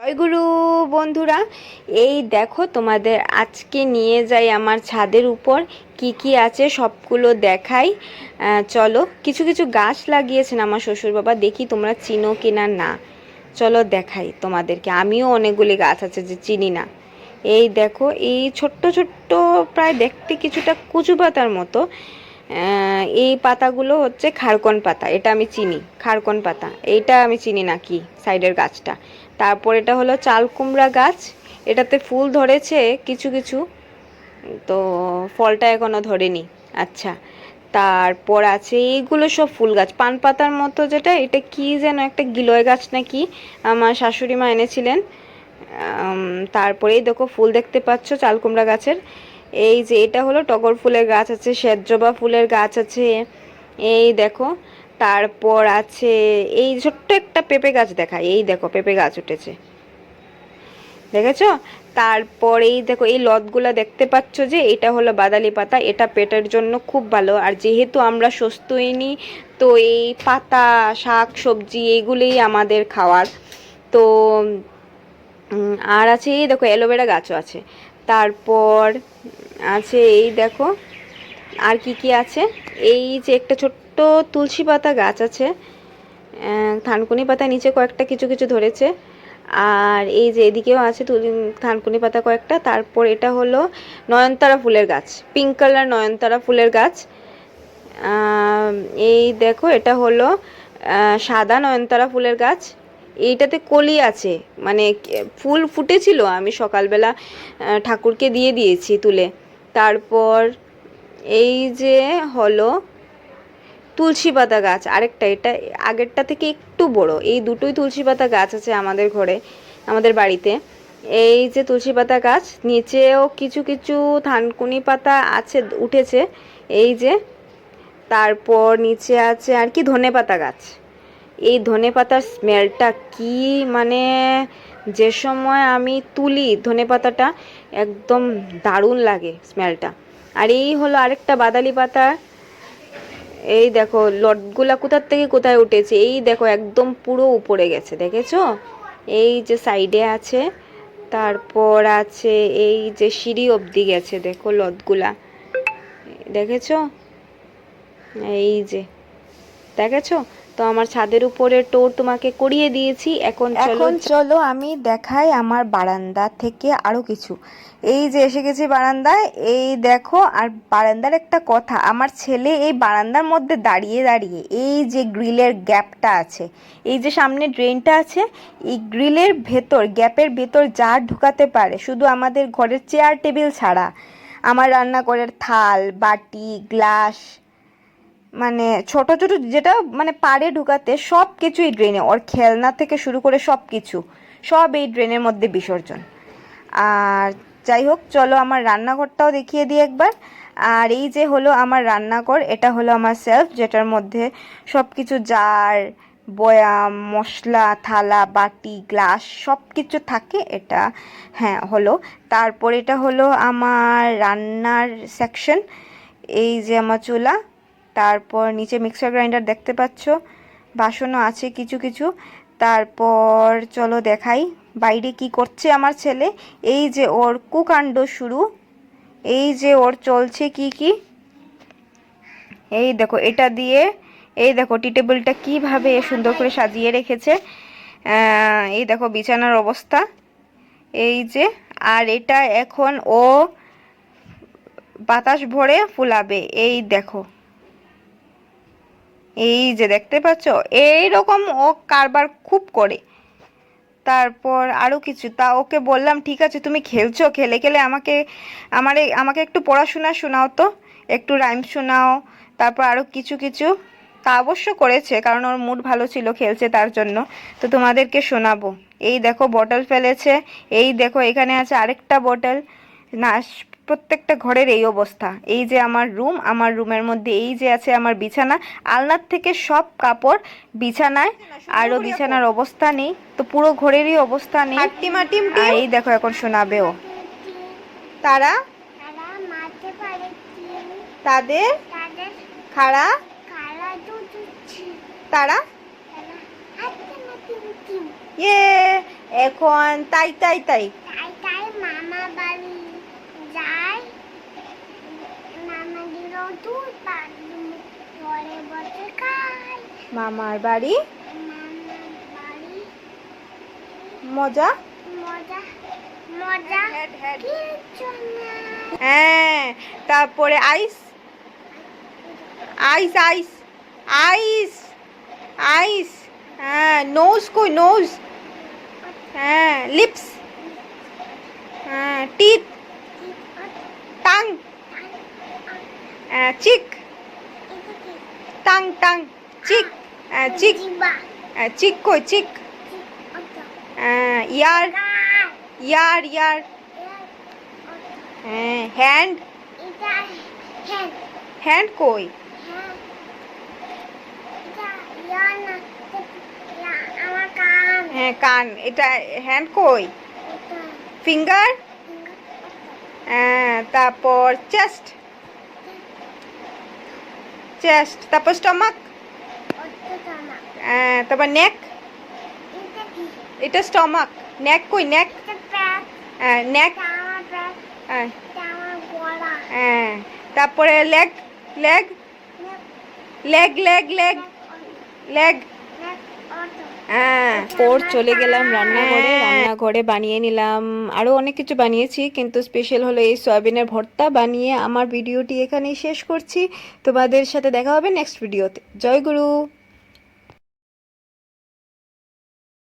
জয়গুরু বন্ধুরা, এই দেখো তোমাদের আজকে নিয়ে যাই আমার ছাদের উপর কি কি আছে সবগুলো দেখাই। চলো, কিছু কিছু গাছ লাগিয়েছেন আমার শ্বশুর বাবা, দেখি তোমরা চিনো কিনা না। চলো দেখাই তোমাদেরকে, আমিও অনেকগুলি গাছ আছে যে চিনি না। এই দেখো, এই ছোট্ট ছোট্ট, প্রায় দেখতে কিছুটা কচু পাতার মতো। এই পাতাগুলো হচ্ছে খারকন পাতা, এটা আমি চিনি। খারকন পাতা, এইটা আমি চিনি না কি সাইডের গাছটা। তারপর এটা হলো চাল কুমড়া গাছ, এটাতে ফুল ধরেছে কিছু কিছু, তো ফলটা এখনো ধরেনি। আচ্ছা, তারপর আছে এইগুলো সব ফুল গাছ, পান পাতার মতো যেটা, এটা কি যেন একটা গিলয় গাছ নাকি, আমার শাশুড়ি মা এনেছিলেন। তারপরে এই দেখো ফুল দেখতে পাচ্ছ চাল কুমড়া গাছের। এই যে এটা হলো টগর ফুলের গাছ আছে, শ্বেতজবা ফুলের গাছ আছে, এই দেখো। তারপর আছে এই ছোট্ট একটা পেঁপে গাছ দেখায়, এই দেখো পেঁপে গাছ উঠেছে, দেখেছো? তারপর এই দেখো এই লতগুলা দেখতে পাচ্ছ যে, এটা হলো বাদালি পাতা, এটা পেটের জন্য খুব ভালো। আর যেহেতু আমরা সুস্থইনি, তো এই পাতা শাক সবজি এইগুলোই আমাদের খাওয়ার। তো আর আছে এই দেখো অ্যালোভেরা গাছও আছে। তারপর আছে এই দেখো আর কি কি আছে, এই যে একটা ছোট্ট তুলসী পাতা গাছ আছে, থানকুনি পাতা নিচে কয়েকটা কিছু কিছু ধরেছে। আর এই যে এদিকেও আছে থানকুনি পাতা কয়েকটা। তারপর এটা হলো নয়নতারা ফুলের গাছ, পিঙ্ক কালার নয়নতারা ফুলের গাছ। এই দেখো এটা হলো সাদা নয়নতারা ফুলের গাছ, এইটাতে কলি আছে, মানে ফুল ফুটেছিল, আমি সকালবেলা ঠাকুরকে দিয়ে দিয়েছি তুলে। তারপর এই যে হলো তুলসী পাতা গাছ আরেকটা, এটা আগেরটা থেকে একটু বড়। এই দুটোই তুলসী পাতা গাছ আছে আমাদের ঘরে, আমাদের বাড়িতে। এই যে তুলসী পাতা গাছ, নিচেও কিছু কিছু থানকুনি পাতা আছে উঠেছে, এই যে। তারপর নিচে আছে আর কি ধনেপাতা গাছ। এই ধনেপাতার স্মেলটা কি, মানে যে সময় আমি তুলি ধনেপাতাটা, একদম দারুণ লাগে স্মেলটা। আর এই হলো আরেকটা বাদালি পাতা, এই দেখো লটগুলা কোথার থেকে কোথায় উঠেছে, এই দেখো একদম পুরো উপরে গেছে, দেখেছো? এই যে সাইডে আছে। তারপর আছে এই যে সিঁড়ি অবধি গেছে, দেখো লতগুলা, দেখেছো? এই যে দেখেছো? তো আমার ছাদের উপরে টোর তোমাকে করিয়ে দিয়েছি। এখন চলো আমি দেখাই আমার বারান্দা থেকে আরো কিছু। এই যে এসে গেছি বারান্দায়, এই দেখো। আর বারান্দার একটা কথা, আমার ছেলে এই বারান্দার মধ্যে দাঁড়িয়ে দাঁড়িয়ে, এই যে গ্রিলের গ্যাপটা আছে, এই যে সামনে ড্রেনটা আছে, এই গ্রিলের ভেতর গ্যাপের ভেতর যা ঢুকাতে পারে, শুধু আমাদের ঘরের চেয়ার টেবিল ছাড়া, আমার রান্নাঘরের থাল বাটি গ্লাস, মানে ছোট ছোট যেটা মানে পাড়ে ঢুকাতে, সব কিছুই ড্রেনে, ওর খেলনা থেকে শুরু করে সব কিছু, সব এই ড্রেনের মধ্যে বিসর্জন। আর যাই হোক, চলো আমার রান্নাঘরটাও দেখিয়ে দিই একবার। আর এই যে হলো আমার রান্নাঘর, এটা হলো আমার সেলফ, যেটার মধ্যে সব কিছু জার বয়াম মশলা থালা বাটি গ্লাস সব কিছু থাকে, এটা। হ্যাঁ হলো। তারপর এটা হলো আমার রান্নার সেকশন, এই যে আমার চুলা। তারপর নিচে মিক্সার গ্রাইন্ডার দেখতে পাচ্ছ, বাসনও আছে কিছু কিছু। তারপর চলো দেখাই বাইরে কি করছে আমার ছেলে। এই যে ওর কুকাণ্ড শুরু, এই যে ওর চলছে কি কি, এই দেখো এটা দিয়ে, এই দেখো টি টেবিলটা কীভাবে সুন্দর করে সাজিয়ে রেখেছে। এই দেখো বিছানার অবস্থা, এই যে। আর এটা এখন ও বাতাস ভরে ফুলাবে, এই দেখো, এই যে দেখতে পাচ্ছ, এইরকম ও কারবার খুব করে। তারপর আরও কিছু, তা ওকে বললাম ঠিক আছে তুমি খেলছো, খেলে খেলে আমাকে একটু পড়াশোনা শোনাও তো, একটু রাইম শোনাও। তারপর আরও কিছু কিছু, তা অবশ্য করেছে, কারণ ওর মুড ভালো ছিল, খেলছে তার জন্য। তো তোমাদেরকে শোনাবো। এই দেখো বটল ফেলেছে, এই দেখো এখানে আছে আরেকটা বটল। না, প্রত্যেকটা ঘরের এই অবস্থা। এই যে আমার রুম, আমার রুমের মধ্যে এই যে আছে আমার বিছানা, আলনার থেকে সব কাপড় বিছানায়, আরও বিছানার অবস্থা নেই, তো পুরো ঘরেরই অবস্থা নেই। আর এই দেখো এখন শোনাবেও, তারা তাদের খাড়া তারা, ইয়ে এখন তাই তাই তাই তাই তাই মামা বাড়ি যায়, মামা দিল দুধ ঘরে বসে খায়। মামার বাড়ি মামার বাড়ি মজা মজা মজা হেড, হেড। কিছু না। হ্যাঁ, তারপরে আইস আইস আইস আইস আইস। হ্যাঁ, নোজ কই নোজ? হ্যাঁ, লিপস। হ্যাঁ, টিথ, টাং, চিক, টাং টাং, চিক, চিক, জিবা চিক কই চিক? ইয়ার ইয়ার ইয়ার। হ্যাঁ, হ্যান্ড, এটা হ্যাঁ হ্যান্ড কই? হ্যাঁ এটা ইয়ানা আমার কান হ্যাঁ, কান। এটা হ্যান্ড কই? এটা ফিঙ্গার। হ্যাঁ, তারপর চেস্ট, চেস্ট, তারপর স্টমাক। ওটা না হ্যাঁ, তারপর নেক। এটা কি এটা স্টমাক। নেক কই? নেক। এটা প্যাক হ্যাঁ, নেক। আমার প্যাক হ্যাঁ, আমার গলা হ্যাঁ, তারপরে leg, leg, leg, leg, leg, leg. হ্যাঁ, ওর চলে গেলাম রান্নাঘরে। রান্নাঘরে বানিয়ে নিলাম আরও অনেক কিছু বানিয়েছি, কিন্তু স্পেশাল হলো এই সয়াবিনের ভর্তা বানিয়ে আমার ভিডিওটি এখানেই শেষ করছি। তোমাদের সাথে দেখা হবে নেক্সট ভিডিওতে। জয় গুরু।